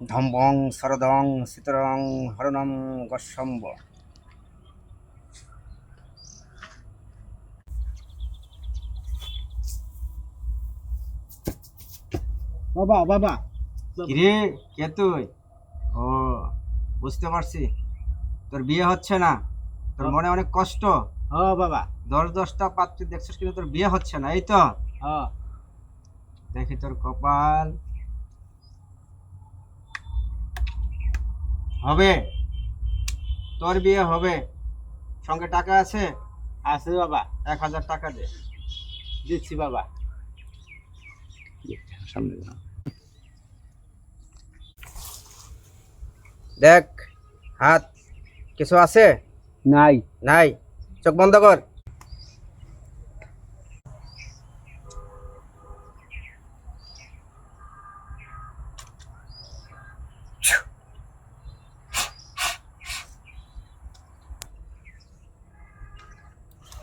ধম্বং শরদং শীতরং হরণম গস্যম্ব। বাবা বাবা কিরে, কে তুই? ও, বুঝতে পারছি, তোর বিয়ে হচ্ছে না, তোর মনে অনেক কষ্ট। বাবা 10-10টা পাত্রী দেখছিস কিন্তু তোর বিয়ে হচ্ছে না, এই তো। দেখি তোর কপাল। হবে, তোর বিয়ে হবে। সঙ্গে টাকা আছে? আছে বাবা, 1000 টাকা দে। দিচ্ছি বাবা। সামনে যা। দেখ, হাত কিছু আছে? নাই। নাই, চোখ বন্ধ কর।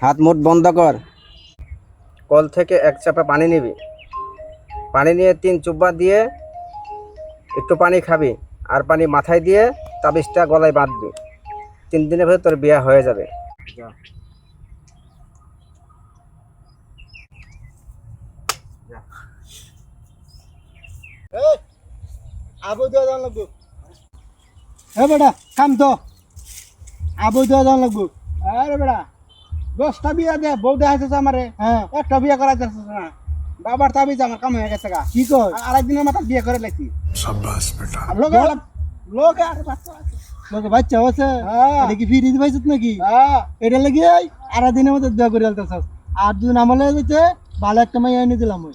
হাত মুঠ বন্ধ কর। কল থেকে এক চাপা পানি নিবি, পানি নিয়ে 3 চুব্বা দিয়ে একটু পানি খাবি, আর পানি মাথায় দিয়ে তাবিজটা গলায় বাঁধবি। 3 দিনের ভেতর তোর বিয়ে হয়ে যাবে। যা। যা। আবু দেওয়া যান লাগবো। বেটা কাম তো আবু দেওয়া যান লাগবো। আরে বেটা 10টা বিয়া দে, বউ দেখাইছে আমারে। একটা বিয়ে করা যাচ্ছে না, বাবার তাবিজ আমার কাম হয়ে গেছে গা। কি কর? আরেকদিনের মাথা বিয়ে করে লাগছি। সাব্বাস বেটা। লোকে লোকে আরে বাচ্চা আছে, লোকে বাচ্চা আছে। এটা কি ফিরিজ পাইছত নাকি? এটা লাগি আর দিনের মধ্যে বিয়ে করে আলতেছস। আর দুদিন আমলে যেতে ভালো একটা মাইয়া এনে দিলাম। ওই